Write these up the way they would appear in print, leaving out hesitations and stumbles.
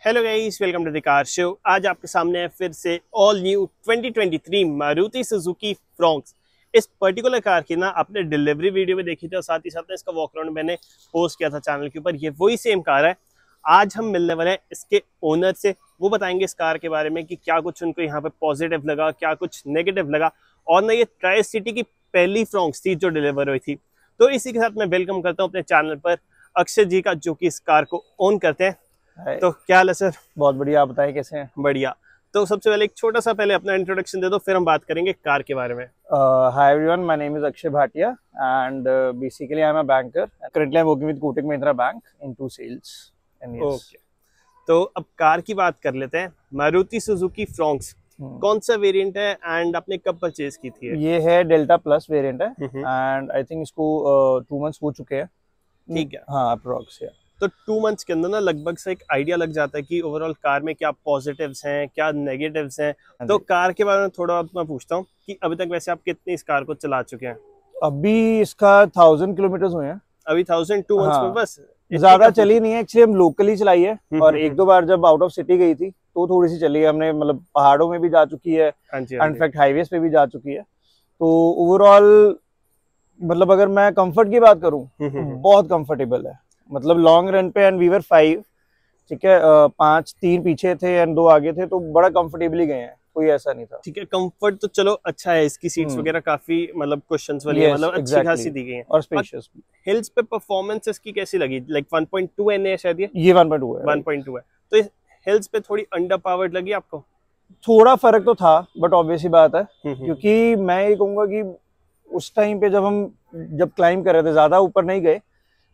Hello guys, welcome to the car show. आज आपके सामने है फिर से all new 2023 Maruti Suzuki Fronx. इस पर्टिकुलर कार की ना आपने डिलीवरी वीडियो में देखी थी और साथ ही साथ इसका वॉक अराउंड मैंने पोस्ट किया था चैनल के ऊपर। ये वही सेम कार है। आज हम मिलने वाले हैं इसके ओनर से। वो बताएंगे इस कार के बारे में कि क्या कुछ उनको यहाँ पे पॉजिटिव लगा, क्या कुछ नेगेटिव लगा। और ना ये ट्राई सिटी की पहली फ्रॉन्क्स थी जो डिलीवर हुई थी। तो इसी के साथ मैं वेलकम करता हूँ अपने चैनल पर अक्षय जी का, जो कि इस कार को ओन करते हैं। तो क्या हाल है सर? बहुत बढ़िया, आप बताएं कैसे हैं? बढ़िया। तो सबसे पहले एक छोटा सा पहले अपना इंट्रोडक्शन दे दो, फिर हम बात करेंगे कार के बारे में। Hi everyone, my name is Akshay Bhatia and basically I am a banker. Currently I am working with Kotak Mahindra bank into sales and okay, तो अब कार की बात कर लेते हैं। मारुति सुजुकी फ्रॉन्क्स कौन सा वेरिएंट है एंड आपने कब परचेज की थी? ये है डेल्टा प्लस वेरिएंट है एंड आई थिंक इसको 2 मंथ्स हो चुके हैं। ठीक है, हाँ अप्रोक्स। तो 2 मंथ्स के अंदर ना लगभग से एक आइडिया लग जाता है कि ओवरऑल कार में क्या पॉजिटिव्स हैं, क्या नेगेटिव्स हैं। तो कार के बारे में थोड़ा मैं पूछता हूँ कि अभी तक वैसे आप कितनी इस कार को चला चुके हैं? अभी इसका 1000 किलोमीटर हुए हैं। अभी 1000 2 मंथ्स में बस? ज्यादा चली नहीं है एक्चुअली, हम लोकली चलाई है और एक दो बार जब आउट ऑफ सिटी गई थी तो थोड़ी सी चली है हमने, मतलब पहाड़ों में भी जा चुकी है, इनफैक्ट हाईवेज पे भी जा चुकी है। तो ओवरऑल मतलब अगर मैं कंफर्ट की बात करूं बहुत कंफर्टेबल है, मतलब लॉन्ग रन पे। एंड वी वर 5, ठीक है, 5 3 पीछे थे एंड 2 आगे थे, तो बड़ा कंफर्टेबली गए हैं, कोई ऐसा नहीं था। ठीक है, कंफर्ट तो चलो अच्छा है। इसकी सीट्स वगैरह काफी मतलब कुशंस वाली है, मतलब अच्छी खासी दी गई है और स्पेशियस। हिल्स पे परफॉर्मेंस इसकी कैसी लगी? लाइक 1.2 एन है शायद, ये 1.2 है। 1.2 है। तो हिल्स पे थोड़ी अंडर पावर्ड लगी आपको? थोड़ा फर्क तो था, बट ऑब्वियस ही बात है क्योंकि मैं ये कहूंगा कि उस टाइम पे जब क्लाइंब कर रहे थे ज्यादा ऊपर नहीं गए,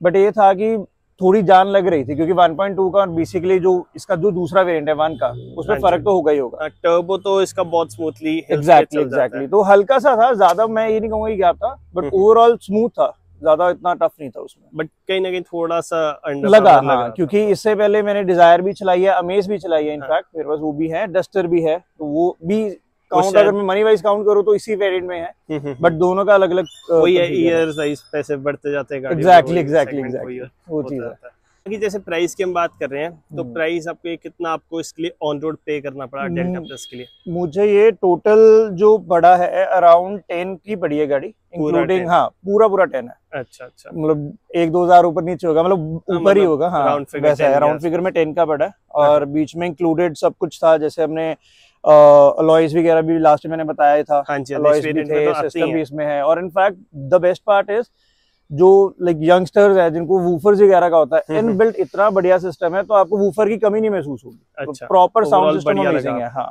बट ये था कि थोड़ी जान लग रही थी क्योंकि 1.2 का और बेसिकली जो इसका जो दूसरा वेरिएंट है 1 का, उसमें फर्क तो होगा ही होगा। टर्बो तो इसका बहुत स्मूथली एग्जैक्टली तो हल्का सा था, ज्यादा मैं ये नहीं कहूंगा कि गैप था, बट ओवरऑल स्मूथ था, ज्यादा इतना टफ नहीं था उसमें। बट कहीं ना कहीं थोड़ा सा अंडर लगा, हाँ, क्योंकि इससे पहले मैंने डिजायर भी चलाई है, अमेज भी चलाई है, इनफैक्ट मेरे पास वो भी है, डस्टर भी है, तो वो भी काउंट अगर मैं मनी वाइज काउंट करूँ तो इसी वेरिएंट में है, बट दोनों का अलग अलग वही है, ईयर्स वाइज पैसे बढ़ते जाते हैं। एग्जैक्टली वो चीज है कि जैसे प्राइस की हम बात कर रहे हैं, तो प्राइस आपको कितना आपको इसके लिए ऑन रोड पे करना पड़ा डेल्टा प्लस के लिए? मुझे ये टोटल जो पड़ा है अराउंड 10 की पड़ी है गाड़ी, इंक्लूडिंग, हाँ पूरा 10 है। अच्छा, मतलब 1-2 हज़ार ऊपर नीचे होगा, मतलब ऊपर ही होगा, हाँ वैसा है, राउंड फिगर में 10 का पड़ा है। और बीच में इंक्लूडेड सब कुछ था, जैसे हमने अलॉयज वगैरह भी लास्ट में मैंने बताया था, अलॉयज भी थे, सिस्टम भी इसमें है। और in fact the best part is जो लाइक यंगस्टर्स है जिनको वूफर्स वगैरह का होता है, इनबिल्ट इतना बढ़िया सिस्टम है, तो आपको वूफर की कमी नहीं महसूस होगी। अच्छा, प्रॉपर साउंड सिस्टम अमेजिंग है, हाँ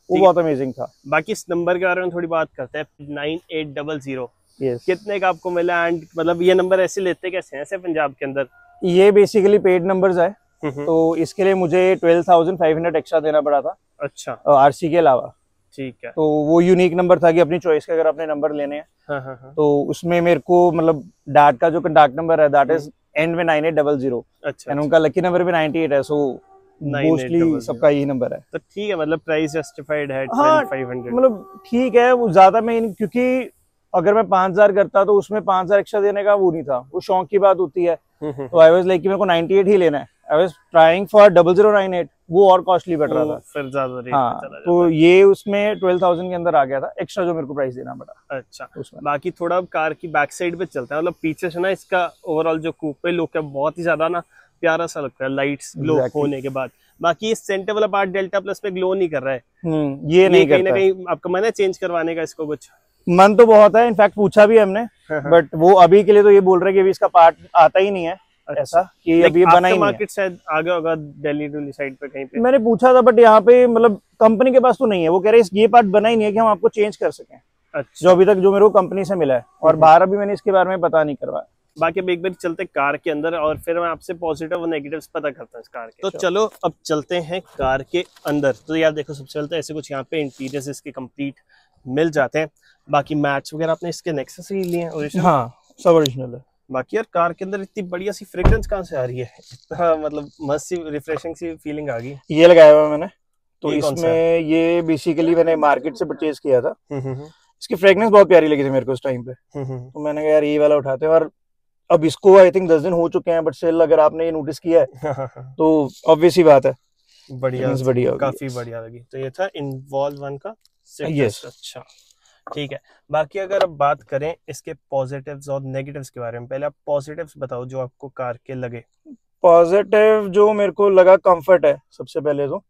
वो बहुत अमेजिंग था। बाकी इस नंबर के बारे में थोड़ी बात करते हैं। 9800 कितने का आपको मिला एंड मतलब ये नंबर ऐसे लेते कैसे हैं ऐसे पंजाब के अंदर? ये बेसिकली पेड नंबर्स है, तो इसके लिए मुझे 12,500 एक्स्ट्रा देना पड़ा था। अच्छा, आरसी के अलावा। ठीक है, तो वो यूनिक नंबर था कि अपनी चॉइस के अगर अपने नंबर लेने हैं, तो उसमें मेरे को मतलब डैड का जो कंडक्ट नंबर है दैट इज एंड में 9800। अच्छा, एंड उनका लकी नंबर भी 98 है, सो मोस्टली सबका यही नंबर है। तो ठीक है, मतलब प्राइस जस्टिफाइड है। 12,500 मतलब ठीक है, वो ज्यादा में, क्योंकि अगर मैं 5000 करता तो उसमें 5000 एक्स्ट्रा देने का वो नहीं था, वो शौक की बात होती है। तो आई वाज लाइक कि मेरे को 98 ही लेना है, आई वाज ट्राइंग फॉर 0098, वो और कॉस्टली बैठ रहा था, फिर ज्यादा रेट चला जाता। तो ये उसमें 12,000 के अंदर आ गया था एक्स्ट्रा जो मेरे को प्राइस देना पड़ा। अच्छा, उसमें बाकी थोड़ा कार की बैक साइड पे चलता है, मतलब पीछे से ना इसका ओवरऑल जो कूपे लुक है बहुत ही ज्यादा ना प्यारा सा लगता है लाइट्स ग्लो होने के बाद। बाकी इस सेंटर वाला पार्ट डेल्टा प्लस में ग्लो नहीं कर रहा है, ये नहीं कहीं ना कहीं आपका मन है चेंज करवाने का इसको? कुछ मन तो बहुत है, इनफैक्ट पूछा भी हमने, बट वो अभी के लिए तो ये बोल रहे हैं कि अभी इसका पार्ट आता ही नहीं है। अच्छा, ऐसा कि अभी ये बना ही नहीं है। शायद आगे होगा दिल्ली साइड पे कहीं पे, मैंने पूछा था, बट यहाँ पे मतलब कंपनी के पास तो नहीं है। वो कह रहे ये पार्ट बना ही नहीं है कि हम आपको चेंज कर सकें। अच्छा, जो अभी तक जो मेरे को कंपनी से मिला है, और बाहर अभी मैंने इसके बारे में पता नहीं करवाया। बाकी अब एक बार चलते कार के अंदर और फिर मैं आपसे पॉजिटिव और नेगेटिव्स पता करता हूँ इस कार के। तो चलो अब चलते हैं कार के अंदर। तो यार देखो, सबसे पहले ऐसे कुछ यहाँ पे इंटीरियर्स इसके कंप्लीट मिल जाते हैं। बाकी मैट्स वगैरह आपने इसके नेक्सस ही लिए हैं ओरिजिनल? हाँ, सब ओरिजिनल है। बाकी यार कार के अंदर इतनी बढ़िया सी फ्रेग्रेंस कहाँ से आ रही है? इतना मतलब मस्त सी रिफ्रेशिंग सी फीलिंग आ गई। ये लगाया हुआ मैंने, तो इसमें ये बेसिकली मैंने मार्केट से परचेज किया था। इसकी फ्रेग्रेंस बहुत प्यारी लगी थी मेरे को उस टाइम पे, तो मैंने कहा यार ये वाला उठाते हैं। और अब इसको आई थिंक 10 दिन हो चुके हैं, बट स्टिल अगर आपने ये नोटिस किया है तो ऑब्वियस ही बात है बढ़िया, बढ़िया, काफी बढ़िया लगी। तो ये था इन्वॉल्व 1 का स्विफ्ट। यस, अच्छा ठीक है। बाकी अगर अब बात करें इसके पॉजिटिव्स और नेगेटिव्स के बारे में, पहले आप पॉजिटिव्स बताओ जो आपको कार के लगे। पॉजिटिव जो मेरे को लगा, कंफर्ट है सबसे पहले तो।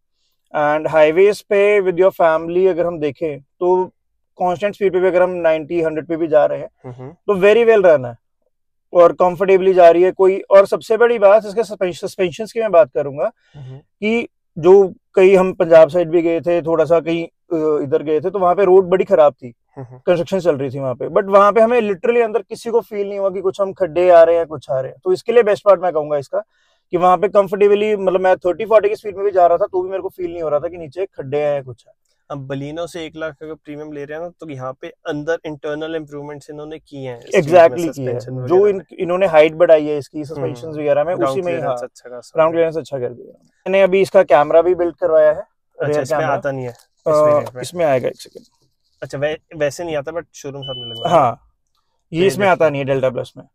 एंड हाईवेज पे विद योर फैमिली अगर हम देखें तो कांस्टेंट स्पीड पे भी अगर हम 90-100 पे भी जा रहे हैं तो वेरी वेल रन है और कंफर्टेबली जा रही है कोई। और सबसे बड़ी बात इसके सस्पेंशन की मैं बात करूंगा कि जो कहीं हम पंजाब साइड भी गए थे, थोड़ा सा कहीं इधर गए थे, तो वहां पे रोड बड़ी खराब थी, कंस्ट्रक्शन चल रही थी वहां पे, बट वहां पे हमें लिटरली अंदर किसी को फील नहीं हुआ कि कुछ हम खड्डे आ रहे हैं कुछ आ रहे हैं। तो इसके लिए बेस्ट पार्ट मैं कहूंगा इसका कि वहां पे कंफर्टेबली, मतलब मैं 30-40 की स्पीड में भी जा रहा था तो भी मेरे को फील नहीं हो रहा था कि नीचे खड्डे हैं कुछ है। अब बलिनो से 1 लाख अगर प्रीमियम ले रहे हैं ना, तो यहाँ पे अंदर इंटरनल इम्प्रूवमेंट्स इन्होंने किए हैं। एग्जैक्टली किए हैं, जो इन्होंने हाइट बढ़ाई है इसकी सस्पेंशन वगैरह में, उसी में ग्राउंड क्लियरेंस अच्छा कर दिया। मैंने अभी इसका कैमरा भी बिल्ड करवाया है। अच्छा, इसमें आता नहीं है? इसमें आएगा, एक सेकंड। अच्छा, वैसे नहीं आता बट शोरूम सामने लगा। हाँ, ये इसमें आता नहीं है डेल्टा प्लस में।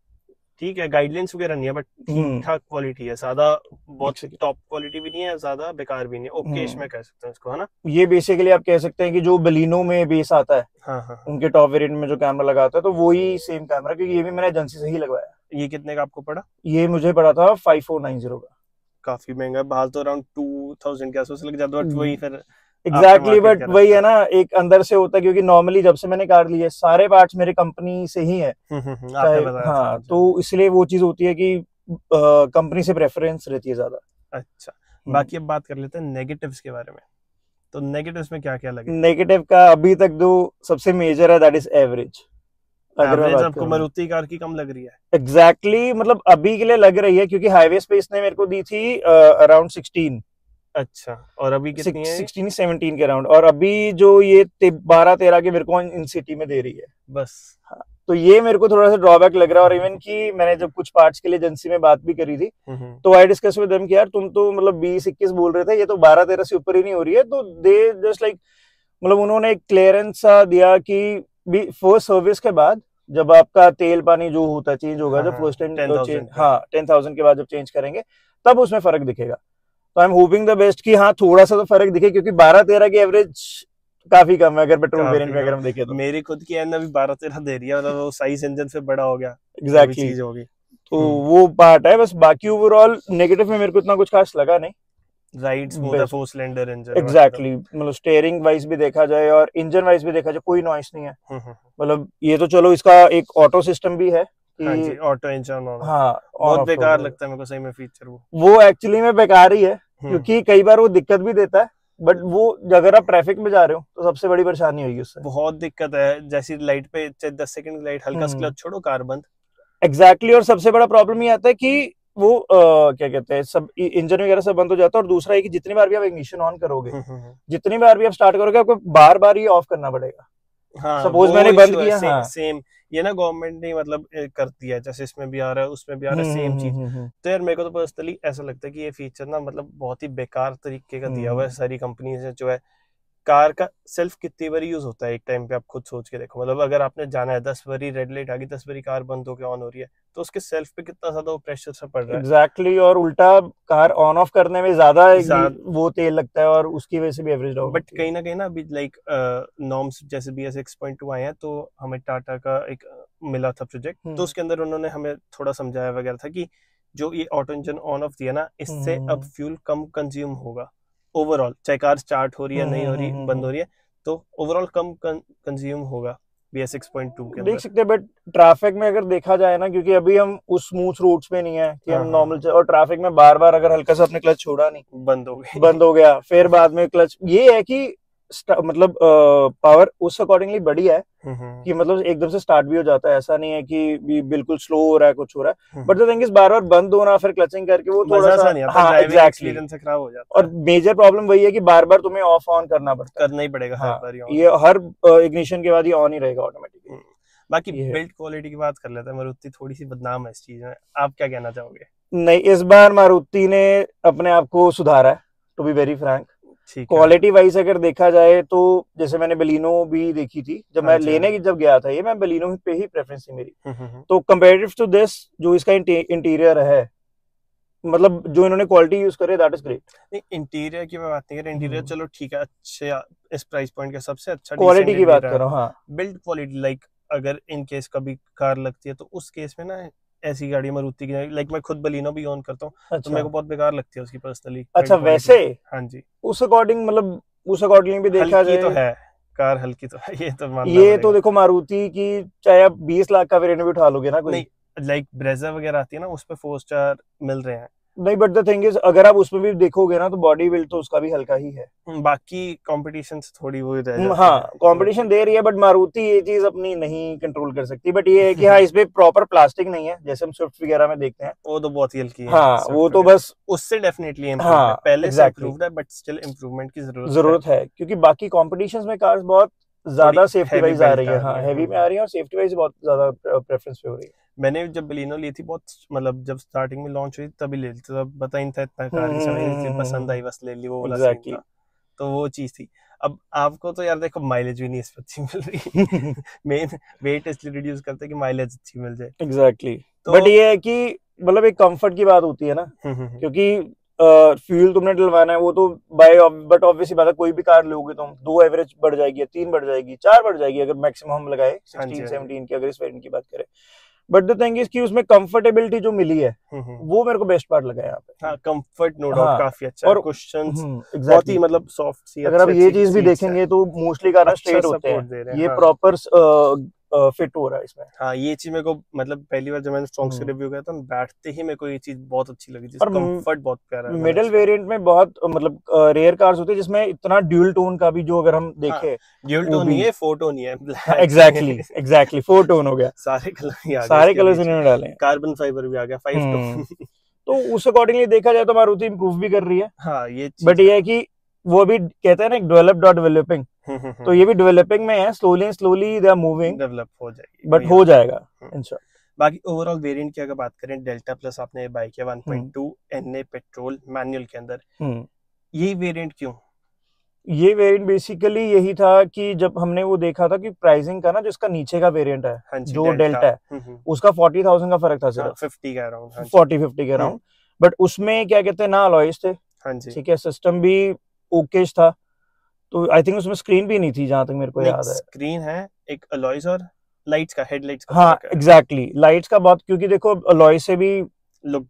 ठीक है, गाइडलाइंस वगैरह नहीं है बट ठीक ठाक क्वालिटी है, ज्यादा बहुत टॉप क्वालिटी भी नहीं है, ज्यादा बेकार भी नहीं है, ओके इसमें कह सकते हैं इसको, है ना। ये बेसिकली आप कह सकते हैं कि जो बलिनो में बेस आता है, हाँ, उनके टॉप वेरिएंट में जो कैमरा लगा आता है, तो वही सेम कैमरा, क्योंकि ये भी मैंने एजेंसी से ही लगवाया। ये कितने का आपको पड़ा? ये मुझे पड़ा था 5490 का। काफी महंगा, बाहर तो अराउंड 2000 के आसपास लग जाता है, वही फिर एग्जैक्टली बट वही है ना, एक अंदर से होता है, क्योंकि नॉर्मली जब से मैंने कार ली है सारे पार्ट्स मेरे कंपनी से ही है। हाँ, तो इसलिए वो चीज होती है कि कंपनी से प्रेफरेंस रहती है ज्यादा। अच्छा, बाकी अब बात कर लेते हैं नेगेटिव्स के बारे में। तो नेगेटिव्स में क्या क्या लगे? नेगेटिव का अभी तक जो सबसे मेजर है दैट इज एवरेज। एवरेज आपको मारुति कार की कम लग रही है? एग्जैक्टली, मतलब अभी के लिए लग रही है क्योंकि हाईवे पे इसने मेरे को दी थी अराउंड 16। अच्छा, और अभी कितनी है? 16-17 के अराउंड। और अभी जो ये 12-13 के मेरे को इन सिटी में दे रही है बस। हाँ, तो ये मेरे को थोड़ा सा ड्रॉबैक लग रहा है। और इवन कि मैंने जब कुछ पार्ट्स के लिए एजेंसी में बात भी करी थी तो आई डिस्कस विद देम कि यार तुम तो मतलब 20-21 बोल रहे थे, ये तो 12-13 से ऊपर ही नहीं हो रही है। तो दे जस्ट लाइक, मतलब उन्होंने एक क्लियरेंस सा दिया कि फर्स्ट सर्विस के बाद जब आपका तेल पानी जो होता है चेंज होगा, जब फर्स्ट टाइम 10,000 के बाद जब चेंज करेंगे तब उसमें फर्क दिखेगा। तो I am hoping the best कि हाँ थोड़ा सा तो फर्क दिखे, क्योंकि 12-13 की एवरेज काफी कम है अगर पेट्रोल वेरिएंट में अगर हम देखें तो। मेरी खुद की एन अभी 12-13 दे रही है, मतलब वो साइज इंजन से बड़ा हो गया। एग्जैक्टली चीज होगी, तो वो पार्ट है बस। बाकी ओवरऑल नेगेटिव में मेरे को इतना कुछ खास लगा नहीं। राइड स्मूथ है, 4 सिलेंडर इंजन। एग्जैक्टली, मतलब स्टीयरिंग वाइज भी देखा जाए और इंजन वाइज भी देखा जाए कोई नॉइस नहीं है। मतलब ये तो चलो इसका एक ऑटो सिस्टम भी है, हाँ जी, ऑटो इंजन। हाँ, बहुत बेकार लगता है मेरे को सही में फीचर वो एक्चुअली में बेकार ही है, क्योंकि कई बार वो दिक्कत भी देता है। बट वो अगर आप ट्रैफिक में जा रहे हो तो सबसे बड़ी परेशानी होगी उससे। बहुत दिक्कत है, जैसी लाइट पे 10 सेकंड की लाइट, हल्का क्लच छोड़ो कार बंद। एग्जैक्टली, और सबसे बड़ा प्रॉब्लम ये आता है कि वो क्या कहते हैं, सब इंजन वगैरह सब बंद हो जाता है। और दूसरा है कि जितनी बार भी आप इग्निशन ऑन करोगे, जितनी बार भी आप स्टार्ट करोगे, आपको बार बार ये ऑफ करना पड़ेगा। हाँ, सपोज मैंने बंद किया, हाँ, सेम ये ना गवर्नमेंट ने मतलब कर दिया है, जैसे इसमें भी आ रहा है उसमें भी आ रहा है, सेम चीज। तो यार मेरे को तो पर्सनली ऐसा लगता है कि ये फीचर ना मतलब बहुत ही बेकार तरीके का दिया हुआ है सारी कंपनी से। जो है कार का सेल्फ कितनी बारी यूज होता है एक टाइम पे, आप खुद सोच के देखो। मतलब अगर आपने जाना है 10 बारी रेड लाइट आ गई, 10 बारी कार बंद होकर ऑन हो रही है, तो उसके सेल्फ पे कितना ज्यादा वो प्रेशर सा पड़ रहा है। एग्जैक्टली, और उल्टा कार ऑन ऑफ करने में ज्यादा वो तेल लगता है और उसकी वजह से भी एवरेज डाउन। बट कहीं ना अभी लाइक नॉर्म्स जैसे BS 6.2 आए हैं, तो हमें टाटा का एक मिला था प्रोजेक्ट, तो उसके अंदर उन्होंने हमें थोड़ा समझाया वगैरह था कि जो ये ऑटो इंजन ऑन ऑफ दिया ना, इससे अब फ्यूल कम कंज्यूम होगा ओवरऑल, चाहे कार स्टार्ट हो रही है, नहीं हो रही, बंद हो रही है, तो ओवरऑल कम कंज्यूम होगा BS 6.2 के अंदर। देख सकते हैं, बट ट्रैफिक में अगर देखा जाए ना, क्योंकि अभी हम उस स्मूथ रोड्स पे नहीं है कि हम नॉर्मल, और ट्रैफिक में बार बार अगर हल्का सा अपने क्लच छोड़ा नहीं, बंद हो गया, फिर बाद में क्लच, ये है कि मतलब पावर उस अकॉर्डिंगली बढ़िया है कि मतलब एकदम से स्टार्ट भी हो जाता है। ऐसा नहीं है कि बिल्कुल स्लो हो रहा है, कुछ हो रहा है। बट द थिंग इज बार बार बंद होना, फिर क्लचिंग करके वो थोड़ा सा, हाँ एग्जैक्टली, खराब हो जाता है। और मेजर प्रॉब्लम वही है कि बार बार तुम्हें ऑफ ऑन करना करना ही पड़ेगा। हाँ, ये हर इग्निशन के बाद ये ऑन ही रहेगा ऑटोमेटिकली। बाकी बिल्ड क्वालिटी की बात कर लेते हैं। मारुति थोड़ी सी बदनाम है इस चीज में, आप क्या कहना चाहोगे? नहीं, इस बार मारुति ने अपने आप को सुधारा है, to be very frank. Quality wise अगर देखा जाए तो जैसे मैंने बलिनो भी देखी थी, जब मैं लेने की जब गया था, ये मैं बलिनो पे ही प्रेफरेंस थी मेरी। तो कंपेरेटिव टू दिस, जो इसका इंटीरियर है मतलब जो इन्होंने क्वालिटी यूज करे दैट इज ग्रेट। नहीं इंटीरियर की मैं बात नहीं कर रहा, इंटीरियर चलो ठीक है, अच्छे इस प्राइस पॉइंट का सबसे अच्छा क्वालिटी की बात कर रहा हूँ। हाँ, बिल्ड क्वालिटी, लाइक अगर इन केस कभी कार लगती है तो उस केस में ना ऐसी गाड़ी मारुति की, लाइक मैं खुद बलिनो भी ओन करता हूँ। अच्छा। तो मेरे को बहुत बेकार लगती है उसकी पर्सनली। अच्छा वैसे? हाँ जी, उस अकॉर्डिंग मतलब उस अकॉर्डिंग भी देखा जाए तो है कार हल्की तो है, ये तो मानना ये तो देखो मारुति की चाहे आप 20 लाख का वेरिएंट भी उठा लोगे ना कोई, नहीं लाइक ब्रेजा वगैरह आती है ना, उस पे 4 स्टार मिल रहे हैं। नहीं बट द थिंग इज अगर आप उसमें भी देखोगे ना तो बॉडी बिल्ड तो उसका भी हल्का ही है, बाकी कंपटीशन से थोड़ी वो रह जाती है। हाँ कंपटीशन दे रही है, बट मारुति ये चीज अपनी नहीं कंट्रोल कर सकती। बट ये है कि हाँ इसमें प्रॉपर प्लास्टिक नहीं है जैसे हम स्विफ्ट वगैरह में देखते हैं, वो तो बहुत ही हल्की है। हाँ वो तो बस उससे डेफिनेटली हाँ पहले से इम्प्रूव्ड है, बट स्टिल इम्प्रूवमेंट की जरूरत है क्योंकि बाकी कॉम्पिटिशंस में कार्स बहुत ज्यादा सेफ्टी वाइज आ रही है, हाँ हैवी में आ रही है और सेफ्टी वाइज बहुत ज्यादा प्रेफरेंस पे हो रही है। मैंने जब बलिनो ली थी, बहुत मतलब जब स्टार्टिंग में लॉन्च हुई तभी ले ली थी, तब पता ही था इतना कार की समझ पसंद आई बस ले ली, वो वाला सीन था। तो वो चीज थी। अब आपको तो यार देखो माइलेज भी नहीं इस पर अच्छी मिल रही मेन वेट इसलिए रिड्यूस करते हैं कि माइलेज अच्छी मिल जाए। एग्जैक्टली तो बट ये है कि मतलब एक कंफर्ट की बात होती है ना, क्योंकि फ्यूल तुमने डलवाना है वो तो बट ऑब्वियसली बात है कोई भी कार लोगे तुम 2 एवरेज बढ़ जाएगी, 3 बढ़ जाएगी, 4 बढ़ जाएगी अगर मैक्सिमम हम लगाए 16-17 की अगर इस वेरिएंट की बात करें। बट द थिंग इज कि उसमें कंफर्टेबिलिटी जो मिली है वो मेरे को बेस्ट पार्ट लगा यहाँ पे। हाँ कंफर्ट नो डाउट काफी अच्छा और कुशन्स बहुत ही मतलब सॉफ्ट सी, अगर आप ये चीज भी देखेंगे तो मोस्टली कार स्ट्रेट होते हैं, ये प्रॉपर फिट हो रहा है इसमें। हाँ ये चीज मेरे को मतलब पहली बार जब मैंने स्ट्रॉन्ग्स के रिव्यू किया था बैठते ही मेरे को ये चीज बहुत अच्छी लगी, जिसका कंफर्ट बहुत प्यारा है। मिडिल वेरिएंट में बहुत मतलब रेयर कार्स होते हैं जिसमें इतना ड्यूल टोन का भी, जो अगर हम देखें ड्यूल टोन नहीं है, 4 टोन ही है। एग्जैक्टली 4 टोन हो गया, सारे कलर सारे कलर्स इन्होंने डाले, कार्बन फाइबर भी आ गया 5 टोन। तो उस अकॉर्डिंगली देखा जाए तो मारुति इंप्रूव भी कर रही है। हाँ ये बट ये है कि वो भी कहते हैं ना डेवलप्ड और डेवलपिंग, तो ये भी डेवलपिंग में है, slowly they are moving, develop हो जाएगी बट हो जाएगा इंशाल्लाह। बाकी ओवरऑल वेरिएंट की अगर बात करें, डेल्टा प्लस आपने बाइक है 1.2 एनए पेट्रोल मैनुअल के अंदर, यही वेरिएंट क्यों? ये वेरिएंट बेसिकली यही था कि जब हमने वो देखा था कि प्राइसिंग का ना जिसका नीचे का वेरिएंट है जो डेल्टा है उसका 40,000 का फरक था, सिर्फ 50 के अराउंड, 40-50 के अराउंड। बट उसमें क्या कहते हैं ना अलॉयज थे, ठीक है, सिस्टम भी ओकेश था, तो आई थिंक उसमें स्क्रीन भी नहीं थी जहां तक मेरे को याद है। स्क्रीन है एक अलॉयज और लाइट्स का, हेडलाइट्स का, हाँ एग्जैक्टली लाइट्स का बहुत, क्योंकि देखो अलॉय से भी लुक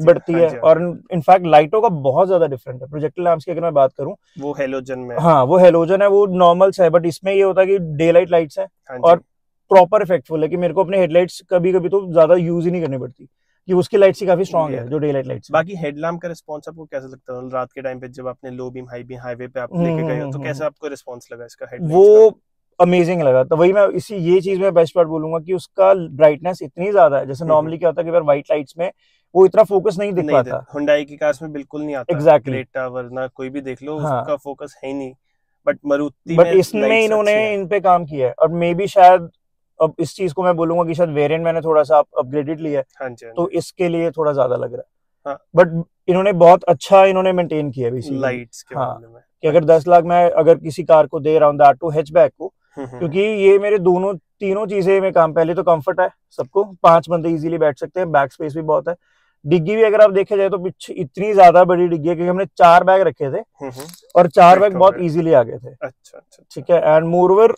बढ़ती है और इनफैक्ट लाइटों का बहुत ज्यादा डिफरेंट है। प्रोजेक्टर लैंप्स की अगर मैं बात करूं वो हेलोजन में, हाँ वो हेलोजन है, वो नॉर्मल है, बट इसमें ये होता है कि डे लाइट लाइट्स है और प्रॉपर इफेक्टफुल है कि मेरे को अपने हेडलाइट्स कभी कभी तो ज्यादा यूज ही नहीं करनी पड़ती, कि उसकी लाइट्स ही काफी स्ट्रॉन्ग है जो डे लाइट लाइट्स। बाकी हेडलैम्प का रिस्पांस आपको कैसा लगता है रात के टाइम पे, जब आपने low beam high beam highway पे आप लेके गए हो, तो कैसा आपको रिस्पांस लगा इसका हेडलाइट्स? वो अमेजिंग लगा, तो वही मैं ये चीज में बेस्ट पार्ट बोलूंगा कि उसका ब्राइटनेस इतनी ज्यादा है, जैसे नॉर्मली क्या होता है कि व्हाइट लाइट्स में वो इतना फोकस नहीं दिख पाता, हुंडई की कार्स में बिल्कुल नहीं आता। एग्जैक्टली क्रेटा वरना कोई भी देख लो उसका फोकस है ही नहीं, बट मारुति बट इसमें इन्होंने इन पे काम किया है और मे बी शायद अब इस चीज को मैं बोलूंगा कि शायद वेरिएंट मैंने थोड़ा सा अपग्रेडेड लिया है, तो इसके लिए थोड़ा ज्यादा लग रहा है। बट इन्होंने बहुत अच्छा इन्होंने मेंटेन किया है लाइट्स के मामले में, कि अगर 10 लाख मैं अगर किसी कार को दे रहा हूँ दैट टू हैचबैक को, क्योंकि ये मेरे तीनों चीजें में काम, पहले तो कंफर्ट है, सबको 5 बंदे इजीली बैठ सकते हैं, बैक स्पेस भी बहुत है, डिग्गी भी अगर आप देखा जाए तो पीछे इतनी ज्यादा बड़ी डिग्गी है क्योंकि हमने 4 बैग रखे थे और 4 बैग बहुत इजीली आ गए थे। अच्छा ठीक है, एंड मोरओवर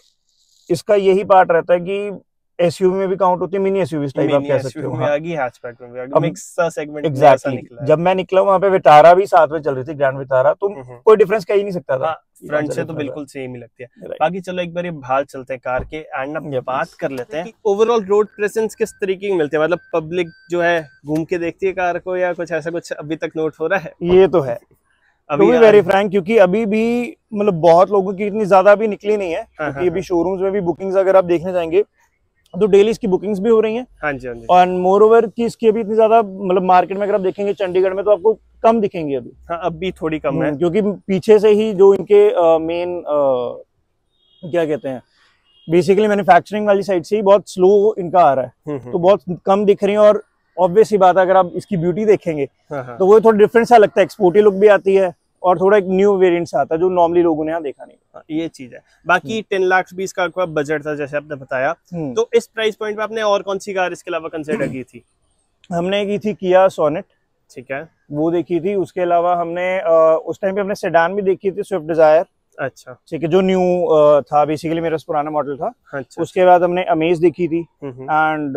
इसका यही पार्ट रहता है कि एसयूवी में भी काउंट होती है, मिनी एसयूवी टाइप आप कह सकते हो, हैचबैक में भी आ गई, मिक्स सा सेगमेंट में ऐसा निकला है। जब मैं निकला वहां पे विटारा भी साथ में चल रही थी, ग्रैंड विटारा, तो कोई डिफरेंस कह ही नहीं सकता था, फ्रंट से तो बिल्कुल सेम ही लगती है। बाकी चलो एक बार ये बाहर चलते हैं कार के एंड अब बात कर लेते हैं ओवरऑल रोड प्रेजेंस किस तरीके की मिलती है, मतलब पब्लिक जो है घूम के देखती है कार को या कुछ ऐसा कुछ अभी तक नोट हो रहा है? ये तो है अभी वेरी फ्रैंक, क्योंकि अभी भी मतलब बहुत लोगों की इतनी ज्यादा अभी निकली नहीं है, क्योंकि अभी शोरूम्स में भी बुकिंग्स अगर आप देखने जाएंगे तो डेली इसकी बुकिंग्स भी हो रही हैं। हाँ जी, हाँ जी। और मोर ओवर की इसकी अभी इतनी ज्यादा मतलब मार्केट में अगर आप देखेंगे चंडीगढ़ में तो आपको कम दिखेंगी अभी। हाँ अभी थोड़ी कम है, क्योंकि पीछे से ही जो इनके मेन क्या कहते हैं बेसिकली मैन्युफैक्चरिंग वाली साइड से ही बहुत स्लो इनका आ रहा है, तो बहुत कम दिख रही है। और ऑब्वियस ही बात है अगर आप इसकी ब्यूटी देखेंगे तो वो थोड़ा डिफरेंट सा लगता है, एक्सपोर्टी लुक भी आती है और थोड़ा एक न्यू वेरिएंट आता है जो नॉर्मली लोगों ने यहाँ देखा नहीं। ये चीज है। बाकी 10 लाख 20 का आपका बजट था जैसे आपने बताया, तो इस प्राइस पॉइंट पे आपने और कौन सी कार इसके अलावा कंसिडर की थी? हमने की थी किया सोनेट, ठीक है, वो देखी थी। उसके अलावा हमने उस टाइम पे हमने सेडान भी देखी थी, स्विफ्ट डिजायर। अच्छा, ठीक है, जो न्यू था, बेसिकली मेरा पुराना मॉडल था। अच्छा, उसके बाद हमने अमेज देखी थी and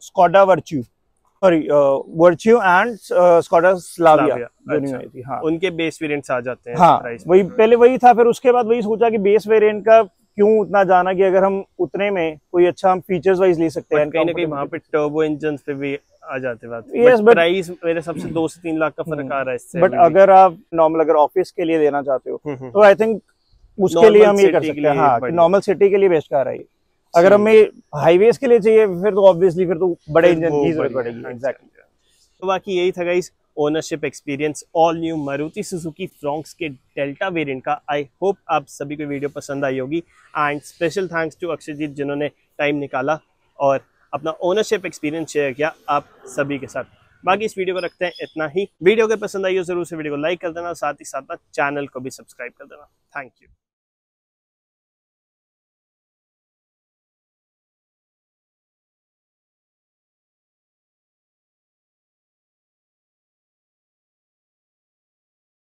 Skoda virtue, sorry virtue and Skoda Slavia जो न्यू आई थी। हाँ, उनके बेस वेरिएंट्स आ जाते हैं। हाँ, वही पहले वही था। फिर उसके बाद वही सोचा कि बेस वेरिएंट का क्यों उतना जाना, कि अगर हम उतने में कोई अच्छा हम फीचर्स वाइज ले सकते हैं। कहीं ना कहीं वहाँ पे टर्बो इंजन पे भी आ जाते बात। yes, बट प्राइस मेरे सबसे 2 से 3 लाख का फर्क आ रहा है इससे। बट अगर आप नॉर्मल अगर ऑफिस के लिए देना चाहते हो तो आई थिंक उसके लिए हम ये कर सकते हैं। हाँ, कि नॉर्मल सिटी के लिए बेस्ट कार है। अगर हमें हाईवेज के लिए चाहिए फिर तो ऑब्वियसली फिर तो बड़े इंजन की जरूरत पड़ेगी। एग्जैक्टली। तो बाकी यही था guys ownership experience all new Maruti Suzuki Fronx के डेल्टा वेरिएंट का। आई होप आप सभी को वीडियो पसंद आई होगी एंड स्पेशल थैंक्स टू अक्षयजीत जिन्होंने टाइम निकाला और अपना ओनरशिप एक्सपीरियंस शेयर किया आप सभी के साथ। बाकी इस वीडियो को रखते हैं इतना ही। वीडियो अगर पसंद आई हो जरूर से वीडियो को लाइक कर देना, साथ ही साथ चैनल को भी सब्सक्राइब कर देना। Thank you.